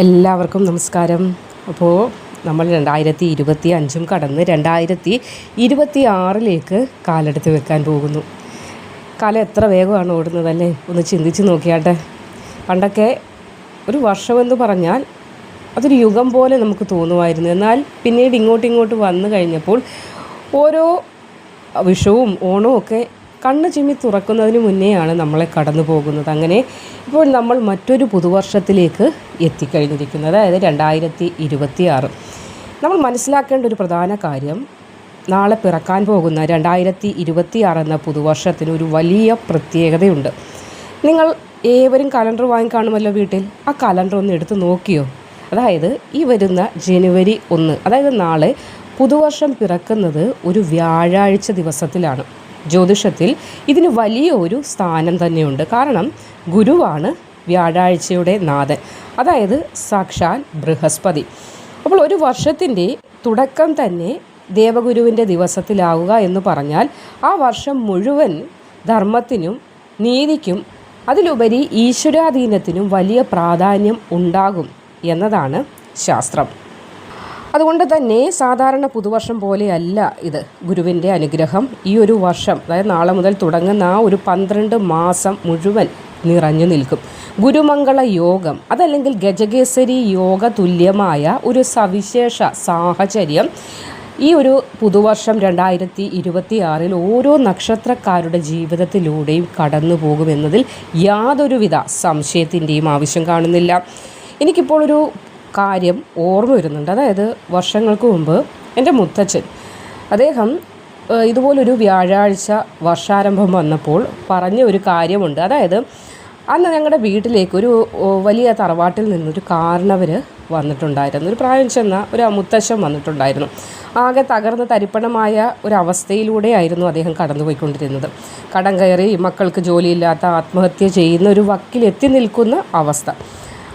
എല്ലാവർക്കും നമസ്കാരം. അപ്പോൾ നമ്മൾ 2025 കടന്ന് 2026 കാലെടുത്ത് വെക്കാൻ പോകുന്നു. കാലം എത്ര വേഗമാണ് ഓടുന്നതല്ലേ, ഒന്ന് ചിന്തിച്ച് നോക്കിയാട്ടെ. പണ്ടൊക്കെ ഒരു വർഷമെന്ന് പറഞ്ഞാൽ അതൊരു യുഗം പോലെ നമുക്ക് തോന്നുമായിരുന്നു. എന്നാൽ പിന്നീട് ഇങ്ങോട്ട് വന്നു കഴിഞ്ഞപ്പോൾ ഓരോ വിഷുവും ഓണവും ഒക്കെ കണ്ണ് ചിമ്മി തുറക്കുന്നതിന് മുന്നേയാണ് നമ്മളെ കടന്നു പോകുന്നത്. അങ്ങനെ ഇപ്പോൾ നമ്മൾ മറ്റൊരു പുതുവർഷത്തിലേക്ക് എത്തിക്കഴിഞ്ഞിരിക്കുന്നത്, അതായത് 2026. നമ്മൾ മനസ്സിലാക്കേണ്ട ഒരു പ്രധാന കാര്യം, നാളെ പിറക്കാൻ പോകുന്ന 2026 എന്ന പുതുവർഷത്തിന് ഒരു വലിയ പ്രത്യേകതയുണ്ട്. നിങ്ങൾ ഏവരും കലണ്ടർ വാങ്ങിക്കാണുമല്ലോ വീട്ടിൽ. ആ കലണ്ടർ ഒന്ന് എടുത്ത് നോക്കിയോ? അതായത് ഈ വരുന്ന ജനുവരി 1, അതായത് നാളെ പുതുവർഷം പിറക്കുന്നത് ഒരു വ്യാഴാഴ്ച ദിവസത്തിലാണ്. ജ്യോതിഷത്തിൽ ഇതിന് വലിയ ഒരു സ്ഥാനം തന്നെയുണ്ട്. കാരണം ഗുരുവാണ് വ്യാഴാഴ്ചയുടെ നാഥൻ, അതായത് സാക്ഷാൽ ബൃഹസ്പതി. അപ്പോൾ ഒരു വർഷത്തിൻ്റെ തുടക്കം തന്നെ ദേവഗുരുവിൻ്റെ ദിവസത്തിലാവുക എന്ന് പറഞ്ഞാൽ ആ വർഷം മുഴുവൻ ധർമ്മത്തിനും നീതിക്കും അതിലുപരി ഈശ്വരാധീനത്തിനും വലിയ പ്രാധാന്യം ഉണ്ടാകും എന്നതാണ് ശാസ്ത്രം. അതുകൊണ്ട് തന്നെ സാധാരണ പുതുവർഷം പോലെയല്ല ഇത്. ഗുരുവിൻ്റെ അനുഗ്രഹം ഈ ഒരു വർഷം, അതായത് നാളെ മുതൽ തുടങ്ങുന്ന ആ ഒരു 12 മാസം മുഴുവൻ നിറഞ്ഞു നിൽക്കും. ഗുരുമംഗള യോഗം, അതല്ലെങ്കിൽ ഗജകേസരി യോഗ തുല്യമായ ഒരു സവിശേഷ സാഹചര്യം ഈ ഒരു പുതുവർഷം 2026 ഓരോ നക്ഷത്രക്കാരുടെ ജീവിതത്തിലൂടെയും കടന്നു പോകുമെന്നതിൽ യാതൊരുവിധ സംശയത്തിൻ്റെയും ആവശ്യം കാണുന്നില്ല. എനിക്കിപ്പോൾ ഒരു കാര്യം ഓർമ്മ വരുന്നുണ്ട്. അതായത് വർഷങ്ങൾക്ക് മുമ്പ് എൻ്റെ മുത്തച്ഛൻ, അദ്ദേഹം ഇതുപോലൊരു വ്യാഴാഴ്ച വർഷാരംഭം വന്നപ്പോൾ പറഞ്ഞ ഒരു കാര്യമുണ്ട്. അതായത് അന്ന് ഞങ്ങളുടെ വീട്ടിലേക്ക് ഒരു വലിയ തറവാട്ടിൽ നിന്നൊരു കാരണവർ വന്നിട്ടുണ്ടായിരുന്നു. ഒരു പ്രായം ചെന്ന ഒരു മുത്തശ്ശൻ വന്നിട്ടുണ്ടായിരുന്നു. ആകെ തകർന്ന് തരിപ്പണമായ ഒരവസ്ഥയിലൂടെയായിരുന്നു അദ്ദേഹം കടന്നുപോയിക്കൊണ്ടിരുന്നത്. കടം കയറി മക്കൾക്ക് ജോലിയില്ലാത്ത ആത്മഹത്യ ചെയ്യുന്ന ഒരു വക്കിലെത്തി നിൽക്കുന്ന അവസ്ഥ.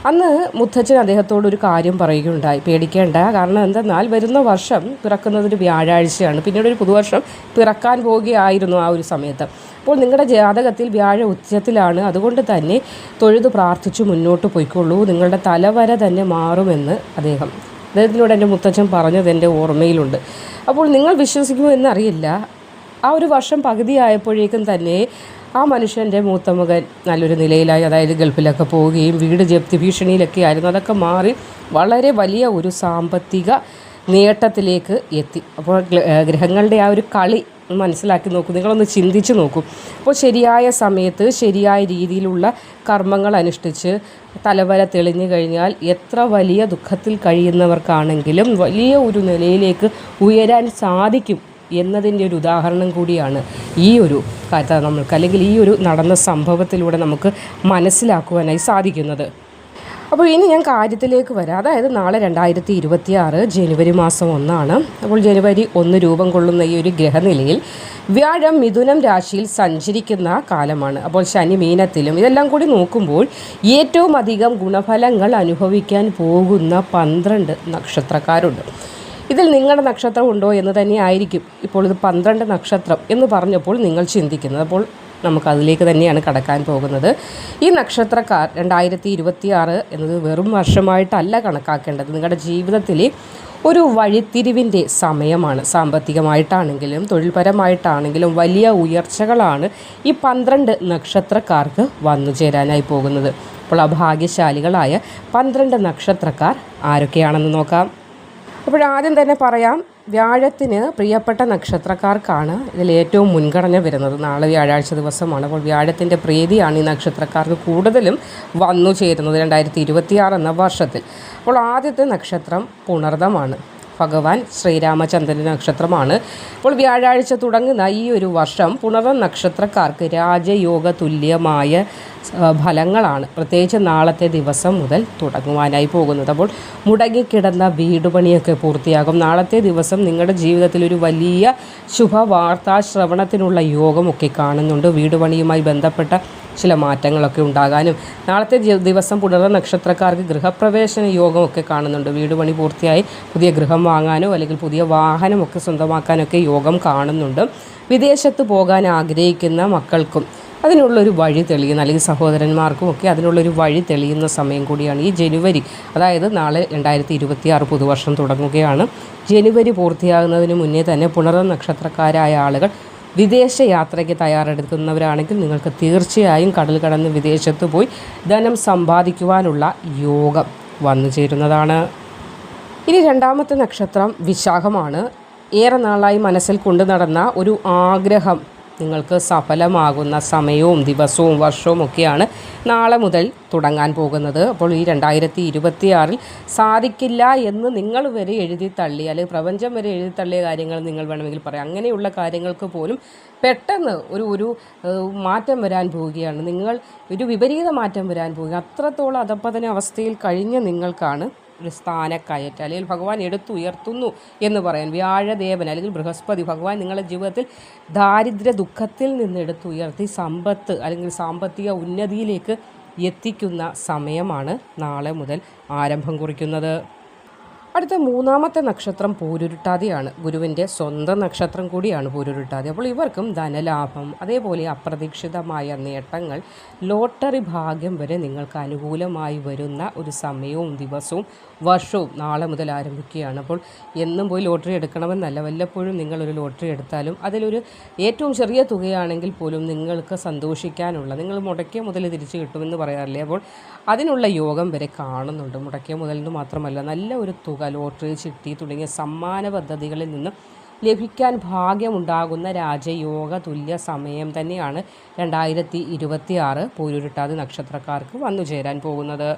അന്ന് മുത്തച്ഛൻ അദ്ദേഹത്തോടൊരു കാര്യം പറയുകയുണ്ടായി, പേടിക്കേണ്ട, കാരണം എന്തെന്നാൽ വരുന്ന വർഷം പിറക്കുന്നതൊരു വ്യാഴാഴ്ചയാണ്. പിന്നീട് ഒരു പുതുവർഷം പിറക്കാൻ പോവുകയായിരുന്നു ആ ഒരു സമയത്ത്. അപ്പോൾ നിങ്ങളുടെ ജാതകത്തിൽ വ്യാഴ ഉച്ചത്തിലാണ്. അതുകൊണ്ട് തന്നെ തൊഴുത് പ്രാർത്ഥിച്ചു മുന്നോട്ട് പോയിക്കൊള്ളൂ, നിങ്ങളുടെ തലവര തന്നെ മാറുമെന്ന് അദ്ദേഹത്തിനോട് എൻ്റെ മുത്തച്ഛൻ പറഞ്ഞത് എൻ്റെ ഓർമ്മയിലുണ്ട്. അപ്പോൾ നിങ്ങൾ വിശ്വസിക്കുമോ എന്നറിയില്ല, ആ ഒരു വർഷം പകുതിയായപ്പോഴേക്കും തന്നെ ആ മനുഷ്യൻ്റെ മൂത്ത മകൻ നല്ലൊരു നിലയിലായി. അതായത് ഗൾഫിലൊക്കെ പോവുകയും വീട് ജപ്തി ഭീഷണിയിലൊക്കെ ആയിരുന്നു. അതൊക്കെ മാറി വളരെ വലിയ ഒരു സാമ്പത്തിക നേട്ടത്തിലേക്ക് എത്തി. അപ്പോൾ ഗ്രഹങ്ങളുടെ ആ ഒരു കളി മനസ്സിലാക്കി നോക്കൂ, നിങ്ങളൊന്ന് ചിന്തിച്ച് നോക്കൂ. അപ്പോൾ ശരിയായ സമയത്ത് ശരിയായ രീതിയിലുള്ള കർമ്മങ്ങൾ അനുഷ്ഠിച്ച് തലവര തെളിഞ്ഞു കഴിഞ്ഞാൽ എത്ര വലിയ ദുഃഖത്തിൽ കഴിയുന്നവർക്കാണെങ്കിലും വലിയ ഒരു നിലയിലേക്ക് ഉയരാൻ സാധിക്കും എന്നതിൻ്റെ ഒരു ഉദാഹരണം കൂടിയാണ് ഈ ഒരു കഥ നമ്മൾക്ക്, അല്ലെങ്കിൽ ഈ ഒരു നടന്ന സംഭവത്തിലൂടെ നമുക്ക് മനസ്സിലാക്കുവാനായി സാധിക്കുന്നത്. അപ്പോൾ ഇനി ഞാൻ കാര്യത്തിലേക്ക് വരാം. അതായത് നാളെ 2026 ജനുവരി മാസം 1. അപ്പോൾ ജനുവരി 1 രൂപം കൊള്ളുന്ന ഈ ഒരു ഗ്രഹനിലയിൽ വ്യാഴം മിഥുനം രാശിയിൽ സഞ്ചരിക്കുന്ന കാലമാണ്. അപ്പോൾ ശനി മീനത്തിലും. ഇതെല്ലാം കൂടി നോക്കുമ്പോൾ ഏറ്റവും അധികം ഗുണഫലങ്ങൾ അനുഭവിക്കാൻ പോകുന്ന 12 നക്ഷത്രക്കാരുണ്ട്. ഇതിൽ നിങ്ങളുടെ നക്ഷത്രം ഉണ്ടോ എന്ന് തന്നെ ആയിരിക്കും ഇപ്പോൾ ഇത് 12 നക്ഷത്രം എന്ന് പറഞ്ഞപ്പോൾ നിങ്ങൾ ചിന്തിക്കുന്നത്. അപ്പോൾ നമുക്കതിലേക്ക് തന്നെയാണ് കടക്കാൻ പോകുന്നത്. ഈ നക്ഷത്രക്കാർ 2026 എന്നത് വെറും വർഷമായിട്ടല്ല കണക്കാക്കേണ്ടത്. നിങ്ങളുടെ ജീവിതത്തിലെ ഒരു വഴിത്തിരിവിൻ്റെ സമയമാണ്. സാമ്പത്തികമായിട്ടാണെങ്കിലും തൊഴിൽപരമായിട്ടാണെങ്കിലും വലിയ ഉയർച്ചകളാണ് ഈ 12 നക്ഷത്രക്കാർക്ക് വന്നു ചേരാനായി പോകുന്നത്. അപ്പോൾ അഭാഗ്യശാലികളായ 12 നക്ഷത്രക്കാർ ആരൊക്കെയാണെന്ന് നോക്കാം. അപ്പോൾ ആദ്യം തന്നെ പറയാം, വ്യാഴത്തിന് പ്രിയപ്പെട്ട നക്ഷത്രക്കാർക്കാണ് ഇതിൽ ഏറ്റവും മുൻഗണന വരുന്നത്. നാളെ വ്യാഴാഴ്ച ദിവസമാണ്. അപ്പോൾ വ്യാഴത്തിൻ്റെ പ്രീതിയാണ് ഈ നക്ഷത്രക്കാർക്ക് കൂടുതലും വന്നു ചേരുന്നത് 2026 എന്ന വർഷത്തിൽ. അപ്പോൾ ആദ്യത്തെ നക്ഷത്രം പുണർദമാണ്. ഭഗവാൻ ശ്രീരാമചന്ദ്രൻ്റെ നക്ഷത്രമാണ്. അപ്പോൾ വ്യാഴാഴ്ച തുടങ്ങുന്ന ഈ ഒരു വർഷം പുണർദം നക്ഷത്രക്കാർക്ക് രാജയോഗ തുല്യമായ ഫലങ്ങളാണ് പ്രത്യേകിച്ച് നാളത്തെ ദിവസം മുതൽ തുടങ്ങുവാനായി പോകുന്നത്. അപ്പോൾ മുടങ്ങിക്കിടന്ന വീടുപണിയൊക്കെ പൂർത്തിയാകും. നാളത്തെ ദിവസം നിങ്ങളുടെ ജീവിതത്തിൽ ഒരു വലിയ ശുഭവാർത്താ ശ്രവണത്തിനുള്ള യോഗമൊക്കെ കാണുന്നുണ്ട്. വീടുപണിയുമായി ബന്ധപ്പെട്ട ചില മാറ്റങ്ങളൊക്കെ ഉണ്ടാകാനും നാളത്തെ ദിവസം പുണർന്ന നക്ഷത്രക്കാർക്ക് ഗൃഹപ്രവേശന യോഗമൊക്കെ കാണുന്നുണ്ട്. വീട് പണി പൂർത്തിയായി പുതിയ ഗൃഹം വാങ്ങാനോ അല്ലെങ്കിൽ പുതിയ വാഹനമൊക്കെ സ്വന്തമാക്കാനൊക്കെ യോഗം കാണുന്നുണ്ട്. വിദേശത്ത് പോകാൻ ആഗ്രഹിക്കുന്ന മക്കൾക്കും അതിനുള്ളൊരു വഴി തെളിയുന്ന, അല്ലെങ്കിൽ സഹോദരന്മാർക്കുമൊക്കെ അതിനുള്ളൊരു വഴി തെളിയുന്ന സമയം കൂടിയാണ് ഈ ജനുവരി. അതായത് നാളെ 2026 പുതുവർഷം തുടങ്ങുകയാണ്. ജനുവരി പൂർത്തിയാകുന്നതിന് മുന്നേ തന്നെ പുണർന്ന നക്ഷത്രക്കാരായ ആളുകൾ വിദേശ യാത്രയ്ക്ക് തയ്യാറെടുക്കുന്നവരാണെങ്കിൽ നിങ്ങൾക്ക് തീർച്ചയായും കടൽ കടന്ന് വിദേശത്ത് പോയി ധനം സമ്പാദിക്കുവാനുള്ള യോഗം വന്നു ചേരുന്നതാണ്. ഇനി രണ്ടാമത്തെ നക്ഷത്രം വിശാഖമാണ്. ഏറെ നാളായി മനസ്സിൽ കൊണ്ടു നടന്ന ഒരു ആഗ്രഹം നിങ്ങൾക്ക് സഫലമാകുന്ന സമയവും ദിവസവും വർഷവും ഒക്കെയാണ് നാളെ മുതൽ തുടങ്ങാൻ പോകുന്നത്. അപ്പോൾ ഈ 2026 സാധിക്കില്ല എന്ന് നിങ്ങൾ വരെ എഴുതി തള്ളി, അല്ലെങ്കിൽ പ്രപഞ്ചം വരെ എഴുതി തള്ളിയ കാര്യങ്ങൾ നിങ്ങൾ വേണമെങ്കിൽ പറയാം. അങ്ങനെയുള്ള കാര്യങ്ങൾക്ക് പോലും പെട്ടെന്ന് ഒരു മാറ്റം വരാൻ പോവുകയാണ്. നിങ്ങൾ ഒരു വിപരീത മാറ്റം വരാൻ പോവുക. അത്രത്തോളം അധപ്പതന അവസ്ഥയിൽ കഴിഞ്ഞ നിങ്ങൾക്കാണ് ഒരു സ്ഥാനക്കയറ്റം, അല്ലെങ്കിൽ ഭഗവാൻ എടുത്തുയർത്തുന്നു എന്ന് പറയാൻ. വ്യാഴദേവൻ അല്ലെങ്കിൽ ബൃഹസ്പതി ഭഗവാൻ നിങ്ങളുടെ ജീവിതത്തിൽ ദാരിദ്ര്യ ദുഃഖത്തിൽ നിന്ന് എടുത്തുയർത്തി സമ്പത്ത് അല്ലെങ്കിൽ സാമ്പത്തിക ഉന്നതിയിലേക്ക് എത്തിക്കുന്ന സമയമാണ് നാളെ മുതൽ ആരംഭം കുറിക്കുന്നത്. അടുത്ത മൂന്നാമത്തെ നക്ഷത്രം പൂരുരുട്ടാതിയാണ്. ഗുരുവിൻ്റെ സ്വന്തം നക്ഷത്രം കൂടിയാണ് പൂരുരുട്ടാതി. അപ്പോൾ ഇവർക്കും ധനലാഭം, അതേപോലെ അപ്രതീക്ഷിതമായ നേട്ടങ്ങൾ, ലോട്ടറി ഭാഗ്യം വരെ നിങ്ങൾക്ക് അനുകൂലമായി വരുന്ന ഒരു സമയവും ദിവസവും വർഷവും നാളെ മുതൽ ആരംഭിക്കുകയാണ്. അപ്പോൾ എന്നും പോയി ലോട്ടറി എടുക്കണമെന്നല്ല, വല്ലപ്പോഴും നിങ്ങളൊരു ലോട്ടറി എടുത്താലും അതിലൊരു ഏറ്റവും ചെറിയ തുകയാണെങ്കിൽ പോലും നിങ്ങൾക്ക് സന്തോഷിക്കാനുള്ള, നിങ്ങൾ മുടക്കിയ മുതൽ തിരിച്ചു കിട്ടുമെന്ന് പറയാറില്ലേ, അപ്പോൾ അതിനുള്ള യോഗം വരെ കാണുന്നുണ്ട്. മുടക്കിയ മുതലിന് മാത്രമല്ല, നല്ല ഒരു തുക, ലോട്ടറി, ചിട്ടി തുടങ്ങിയ സമ്മാന പദ്ധതികളിൽ നിന്ന് ലഭിക്കാൻ ഭാഗ്യമുണ്ടാകുന്ന രാജയോഗ തുല്യ സമയം തന്നെയാണ് 2026 പൂരുരുട്ടാതി നക്ഷത്രക്കാർക്ക് വന്നു ചേരാൻ പോകുന്നത്.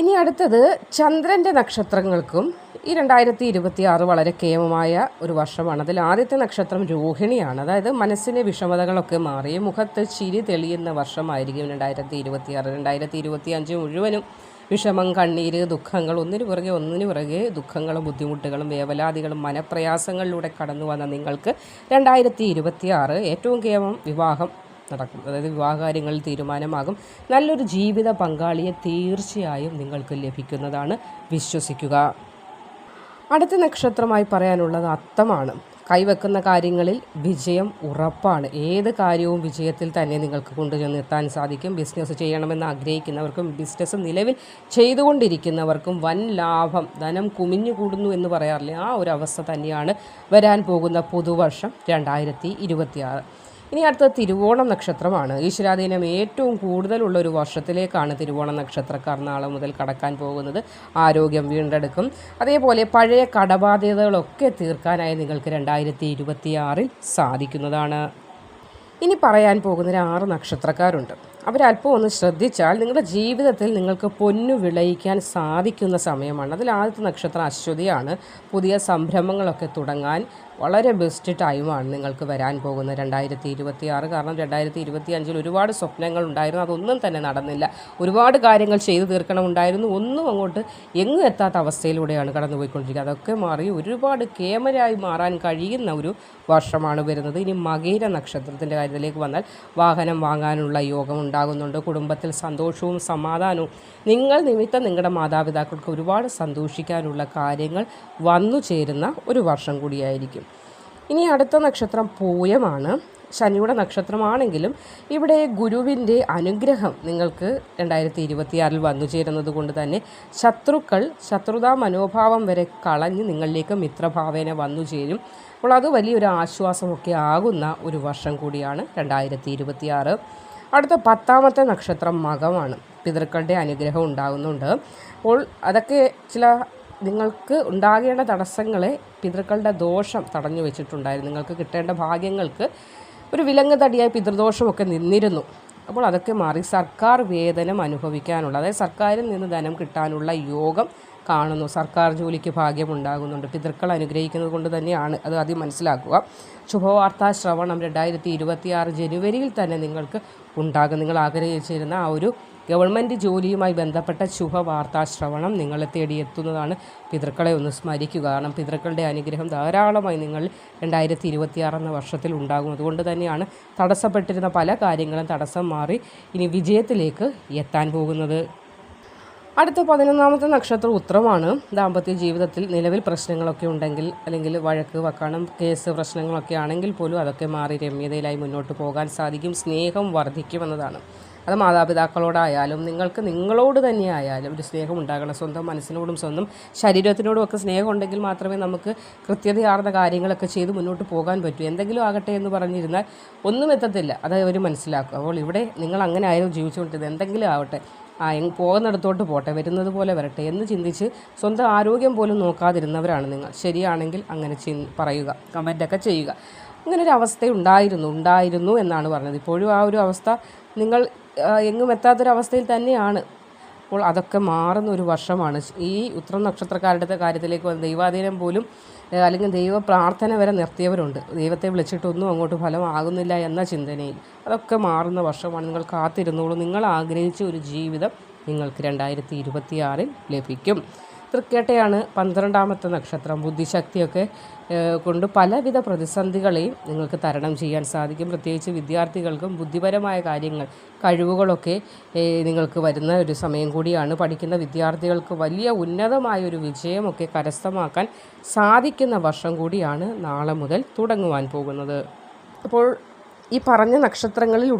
ഇനി അടുത്തത് ചന്ദ്രൻ്റെ നക്ഷത്രങ്ങൾക്കും ഈ 2026 വളരെ കേമമായ ഒരു വർഷമാണ്. അതിൽ ആദ്യത്തെ നക്ഷത്രം രോഹിണിയാണ്. അതായത് മനസ്സിലെ വിഷമതകളൊക്കെ മാറി മുഖത്ത് ചിരി തെളിയുന്ന വർഷമായിരിക്കും 2026. 2025 മുഴുവനും വിഷമം, കണ്ണീര്, ദുഃഖങ്ങൾ, ഒന്നിനു പുറകെ ദുഃഖങ്ങളും ബുദ്ധിമുട്ടുകളും വേവലാതികളും മനപ്രയാസങ്ങളിലൂടെ കടന്നു വന്ന നിങ്ങൾക്ക് 2026 ഏറ്റവും കേവലം വിവാഹം നടക്കും. അതായത് വിവാഹകാര്യങ്ങളിൽ തീരുമാനമാകും. നല്ലൊരു ജീവിത പങ്കാളിയെ തീർച്ചയായും നിങ്ങൾക്ക് ലഭിക്കുന്നതാണ്, വിശ്വസിക്കുക. അടുത്ത നക്ഷത്രമായി പറയാനുള്ളത് അത്തമാണ്. കൈവെക്കുന്ന കാര്യങ്ങളിൽ വിജയം ഉറപ്പാണ്. ഏത് കാര്യവും വിജയത്തിൽ തന്നെ നിങ്ങൾക്ക് കൊണ്ടുചെന്നെത്താൻ സാധിക്കും. ബിസിനസ് ചെയ്യണമെന്ന് ആഗ്രഹിക്കുന്നവർക്കും ബിസിനസ് നിലവിൽ ചെയ്തുകൊണ്ടിരിക്കുന്നവർക്കും വൻ ലാഭം, ധനം കുമിഞ്ഞുകൂടുന്നു എന്ന് പറയാറില്ലേ, ആ ഒരു അവസ്ഥ തന്നെയാണ് വരാൻ പോകുന്ന പുതുവർഷം 2026. ഇനി അടുത്തത് തിരുവോണം നക്ഷത്രമാണ്. ഈശ്വരാധീനം ഏറ്റവും കൂടുതലുള്ള ഒരു വർഷത്തിലേക്കാണ് തിരുവോണം നക്ഷത്രക്കാർ നാളെ മുതൽ കടക്കാൻ പോകുന്നത്. ആരോഗ്യം വീണ്ടെടുക്കും. അതേപോലെ പഴയ കടബാധ്യതകളൊക്കെ തീർക്കാനായി നിങ്ങൾക്ക് 2026 സാധിക്കുന്നതാണ്. ഇനി പറയാൻ പോകുന്ന 6 നക്ഷത്രക്കാരുണ്ട്. അവരല്പം ഒന്ന് ശ്രദ്ധിച്ചാൽ നിങ്ങളുടെ ജീവിതത്തിൽ നിങ്ങൾക്ക് പൊന്നു വിളയിക്കാൻ സാധിക്കുന്ന സമയമാണ്. അതിൽ ആദ്യത്തെ നക്ഷത്രം അശ്വതിയാണ്. പുതിയ സംരംഭങ്ങളൊക്കെ തുടങ്ങാൻ വളരെ ബെസ്റ്റ് ടൈമാണ് നിങ്ങൾക്ക് വരാൻ പോകുന്നത് 2026. കാരണം 2025 ഒരുപാട് സ്വപ്നങ്ങൾ ഉണ്ടായിരുന്നു, അതൊന്നും തന്നെ നടന്നില്ല. ഒരുപാട് കാര്യങ്ങൾ ചെയ്തു തീർക്കണമുണ്ടായിരുന്നു, ഒന്നും അങ്ങോട്ട് എങ്ങും എത്താത്ത അവസ്ഥയിലൂടെയാണ് കടന്നുപോയിക്കൊണ്ടിരിക്കുക. അതൊക്കെ മാറി ഒരുപാട് കേമരായി മാറാൻ കഴിയുന്ന ഒരു വർഷമാണ് വരുന്നത്. ഇനി മകീര നക്ഷത്രത്തിൻ്റെ കാര്യത്തിലേക്ക് വന്നാൽ വാഹനം വാങ്ങാനുള്ള യോഗം ഉണ്ടാകുന്നുണ്ട്. കുടുംബത്തിൽ സന്തോഷവും സമാധാനവും, നിങ്ങൾ നിമിത്തം നിങ്ങളുടെ മാതാപിതാക്കൾക്ക് ഒരുപാട് സന്തോഷിക്കാനുള്ള കാര്യങ്ങൾ വന്നു ചേരുന്ന ഒരു വർഷം കൂടിയായിരിക്കും. ഇനി അടുത്ത നക്ഷത്രം പൂയമാണ്. ശനിയുടെ നക്ഷത്രമാണെങ്കിലും ഇവിടെ ഗുരുവിൻ്റെ അനുഗ്രഹം നിങ്ങൾക്ക് 2026 വന്നു ചേരുന്നത് കൊണ്ട് തന്നെ ശത്രുതാ മനോഭാവം വരെ കളഞ്ഞ് നിങ്ങളിലേക്ക് മിത്രഭാവേന വന്നു ചേരും. അപ്പോൾ അത് വലിയൊരു ആശ്വാസമൊക്കെ ആകുന്ന ഒരു വർഷം കൂടിയാണ് 2026. അടുത്ത 10ാമത്തെ നക്ഷത്രം മകമാണ്. പിതൃക്കളുടെ അനുഗ്രഹം ഉണ്ടാകുന്നുണ്ട്. അപ്പോൾ അതൊക്കെ ചില നിങ്ങൾക്ക് ഉണ്ടാകേണ്ട തടസ്സങ്ങളെ പിതൃക്കളുടെ ദോഷം തടഞ്ഞു വെച്ചിട്ടുണ്ടായിരുന്നു. നിങ്ങൾക്ക് കിട്ടേണ്ട ഭാഗ്യങ്ങൾക്ക് ഒരു വിലങ്ങ് തടിയായി പിതൃദോഷമൊക്കെ നിന്നിരുന്നു. അപ്പോൾ അതൊക്കെ മാറി സർക്കാർ വേതനം അനുഭവിക്കാനുള്ള, അതായത് സർക്കാരിൽ നിന്ന് ധനം കിട്ടാനുള്ള യോഗം കാണുന്നു. സർക്കാർ ജോലിക്ക് ഭാഗ്യമുണ്ടാകുന്നുണ്ട്. പിതൃക്കൾ അനുഗ്രഹിക്കുന്നത് കൊണ്ട് തന്നെയാണ് അത് ആദ്യം മനസ്സിലാക്കുക. ശുഭവാർത്താ ശ്രവണം 2026 ജനുവരിയിൽ തന്നെ നിങ്ങൾക്ക് ഉണ്ടാകും. നിങ്ങൾ ആഗ്രഹിച്ചിരുന്ന ആ ഒരു ഗവൺമെൻറ് ജോലിയുമായി ബന്ധപ്പെട്ട ശുഭവാർത്താ ശ്രവണം നിങ്ങളെ തേടിയെത്തുന്നതാണ്. പിതൃക്കളെ ഒന്ന് സ്മരിക്കുക. കാരണം പിതൃക്കളുടെ അനുഗ്രഹം ധാരാളമായി നിങ്ങൾ 2026 എന്ന വർഷത്തിൽ ഉണ്ടാകും. അതുകൊണ്ട് തന്നെയാണ് തടസ്സപ്പെട്ടിരുന്ന പല കാര്യങ്ങളും തടസ്സം മാറി ഇനി വിജയത്തിലേക്ക് എത്താൻ പോകുന്നത്. അടുത്ത 11ാമത്തെ നക്ഷത്രം ഉത്രമാണ്. ദാമ്പത്യ ജീവിതത്തിൽ നിലവിൽ പ്രശ്നങ്ങളൊക്കെ ഉണ്ടെങ്കിൽ, അല്ലെങ്കിൽ വഴക്ക് വക്കണം, കേസ് പ്രശ്നങ്ങളൊക്കെ ആണെങ്കിൽ പോലും അതൊക്കെ മാറി രമ്യതയിലായി മുന്നോട്ട് പോകാൻ സാധിക്കും. സ്നേഹം വർദ്ധിക്കുമെന്നതാണ്. അത് മാതാപിതാക്കളോടായാലും നിങ്ങൾക്ക് നിങ്ങളോട് തന്നെയായാലും ഒരു സ്നേഹം ഉണ്ടാകണം. സ്വന്തം മനസ്സിനോടും സ്വന്തം ശരീരത്തിനോടും ഒക്കെ സ്നേഹം ഉണ്ടെങ്കിൽ മാത്രമേ നമുക്ക് കൃത്യതയാർന്ന കാര്യങ്ങളൊക്കെ ചെയ്ത് മുന്നോട്ട് പോകാൻ പറ്റൂ. എന്തെങ്കിലും ആകട്ടെ എന്ന് പറഞ്ഞിരുന്നാൽ ഒന്നും എത്തത്തില്ല. അത് അവർ മനസ്സിലാക്കും. അപ്പോൾ ഇവിടെ നിങ്ങൾ അങ്ങനെ ആയാലും ജീവിച്ചുകൊണ്ടിരുന്നത് എന്തെങ്കിലും ആവട്ടെ, പോകുന്നിടത്തോട്ട് പോട്ടെ, വരുന്നത് പോലെ വരട്ടെ എന്ന് ചിന്തിച്ച് സ്വന്തം ആരോഗ്യം പോലും നോക്കാതിരുന്നവരാണ് നിങ്ങൾ. ശരിയാണെങ്കിൽ അങ്ങനെ പറയുക, കമൻറ്റൊക്കെ ചെയ്യുക. അങ്ങനൊരു അവസ്ഥ ഉണ്ടായിരുന്നു എന്നാണ് പറഞ്ഞത്. ഇപ്പോഴും ആ ഒരു അവസ്ഥ നിങ്ങൾ എങ്ങും എത്താത്തൊരവസ്ഥയിൽ തന്നെയാണ്. അപ്പോൾ അതൊക്കെ മാറുന്ന ഒരു വർഷമാണ്. ഈ ഉത്രം നക്ഷത്രക്കാരുടെ കാര്യത്തിലേക്ക് വന്ന് ദൈവാധീനം പോലും അല്ലെങ്കിൽ ദൈവ പ്രാർത്ഥന വരെ നിർത്തിയവരുണ്ട്. ദൈവത്തെ വിളിച്ചിട്ടൊന്നും അങ്ങോട്ട് ഫലമാകുന്നില്ല എന്ന ചിന്തനയിൽ. അതൊക്കെ മാറുന്ന വർഷമാണ്. നിങ്ങൾ കാത്തിരുന്നോളൂ. നിങ്ങൾ ആഗ്രഹിച്ച ഒരു ജീവിതം നിങ്ങൾക്ക് 2026 ലഭിക്കും. തൃക്കേട്ടയാണ് 12ാമത്തെ നക്ഷത്രം. ബുദ്ധിശക്തിയൊക്കെ കൊണ്ട് പലവിധ പ്രതിസന്ധികളെയും നിങ്ങൾക്ക് തരണം ചെയ്യാൻ സാധിക്കും. പ്രത്യേകിച്ച് വിദ്യാർത്ഥികൾക്കും ബുദ്ധിപരമായ കാര്യങ്ങൾ, കഴിവുകളൊക്കെ നിങ്ങൾക്ക് വരുന്ന ഒരു സമയം കൂടിയാണ്. പഠിക്കുന്ന വിദ്യാർത്ഥികൾക്ക് വലിയ ഉന്നതമായൊരു വിജയമൊക്കെ കരസ്ഥമാക്കാൻ സാധിക്കുന്ന വർഷം കൂടിയാണ് നാളെ മുതൽ തുടങ്ങുവാൻ പോകുന്നത്. അപ്പോൾ ഈ പറഞ്ഞ നക്ഷത്രങ്ങളിൽ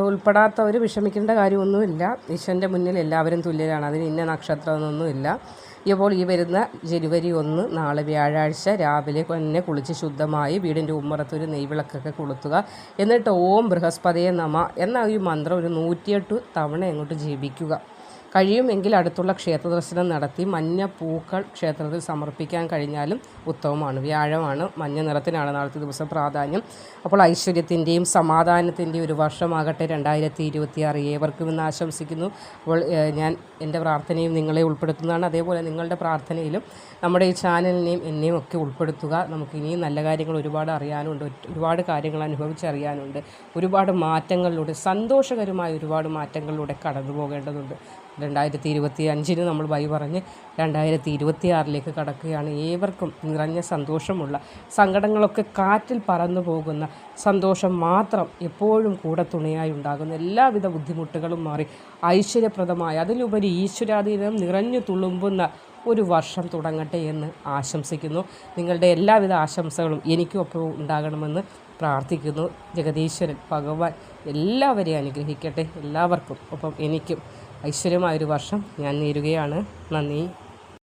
ഉൾപ്പെടാത്തവർ വിഷമിക്കേണ്ട കാര്യമൊന്നുമില്ല. ഈശ്വരൻ്റെ മുന്നിൽ എല്ലാവരും തുല്യരാണ്. അതിന് ഇന്ന നക്ഷത്രമൊന്നുമില്ല. ഇപ്പോൾ ഈ വരുന്ന ജനുവരി 1 നാളെ വ്യാഴാഴ്ച രാവിലെ തന്നെ കുളിച്ച് ശുദ്ധമായി വീടിൻ്റെ ഉമ്മറത്തൊരു നെയ്വിളക്കൊക്കെ കൊളുത്തുക. എന്നിട്ട് ഓം ബൃഹസ്പതിയെ നമ എന്ന ഈ മന്ത്രം ഒരു 108 തവണ അങ്ങോട്ട് ജപിക്കുക. കഴിയുമെങ്കിൽ അടുത്തുള്ള ക്ഷേത്ര ദർശനം നടത്തി മഞ്ഞ പൂക്കൾ ക്ഷേത്രത്തിൽ സമർപ്പിക്കാൻ കഴിഞ്ഞാലും ഉത്തമമാണ്. വ്യാഴമാണ്, മഞ്ഞ നിറത്തിനാണ് നാളത്തെ ദിവസം പ്രാധാന്യം. അപ്പോൾ ഐശ്വര്യത്തിൻ്റെയും സമാധാനത്തിൻ്റെയും ഒരു വർഷമാകട്ടെ 2026 ഏവർക്കും എന്ന് ആശംസിക്കുന്നു. അപ്പോൾ ഞാൻ എൻ്റെ പ്രാർത്ഥനയും നിങ്ങളെ ഉൾപ്പെടുത്തുന്നതാണ്. അതേപോലെ നിങ്ങളുടെ പ്രാർത്ഥനയിലും നമ്മുടെ ഈ ചാനലിനെയും എന്നെയും ഒക്കെ ഉൾപ്പെടുത്തുക. നമുക്ക് ഇനിയും നല്ല കാര്യങ്ങൾ ഒരുപാട് അറിയാനുണ്ട്, ഒരുപാട് കാര്യങ്ങൾ അനുഭവിച്ചറിയാനുണ്ട്, ഒരുപാട് മാറ്റങ്ങളിലൂടെ, സന്തോഷകരമായ ഒരുപാട് മാറ്റങ്ങളിലൂടെ കടന്നു പോകേണ്ടതുണ്ട്. 2025 നമ്മൾ ബൈ പറഞ്ഞ് 2026 കടക്കുകയാണ്. ഏവർക്കും നിറഞ്ഞ സന്തോഷമുള്ള, സങ്കടങ്ങളൊക്കെ കാറ്റിൽ പറന്നു പോകുന്ന, സന്തോഷം മാത്രം എപ്പോഴും കൂടെ തുണയായി ഉണ്ടാകുന്ന, എല്ലാവിധ ബുദ്ധിമുട്ടുകളും മാറി ഐശ്വര്യപ്രദമായ, അതിലുപരി ഈശ്വരാധീനം നിറഞ്ഞു തുളുമ്പുന്ന ഒരു വർഷം തുടങ്ങട്ടെ എന്ന് ആശംസിക്കുന്നു. നിങ്ങളുടെ എല്ലാവിധ ആശംസകളും എനിക്കും ഒപ്പം ഉണ്ടാകണമെന്ന് പ്രാർത്ഥിക്കുന്നു. ജഗദീശ്വരൻ ഭഗവാൻ എല്ലാവരെയും അനുഗ്രഹിക്കട്ടെ. എല്ലാവർക്കും ഒപ്പം എനിക്കും ഐശ്വര്യമായൊരു വർഷം ഞാൻ നേരുകയാണ്. നന്ദി.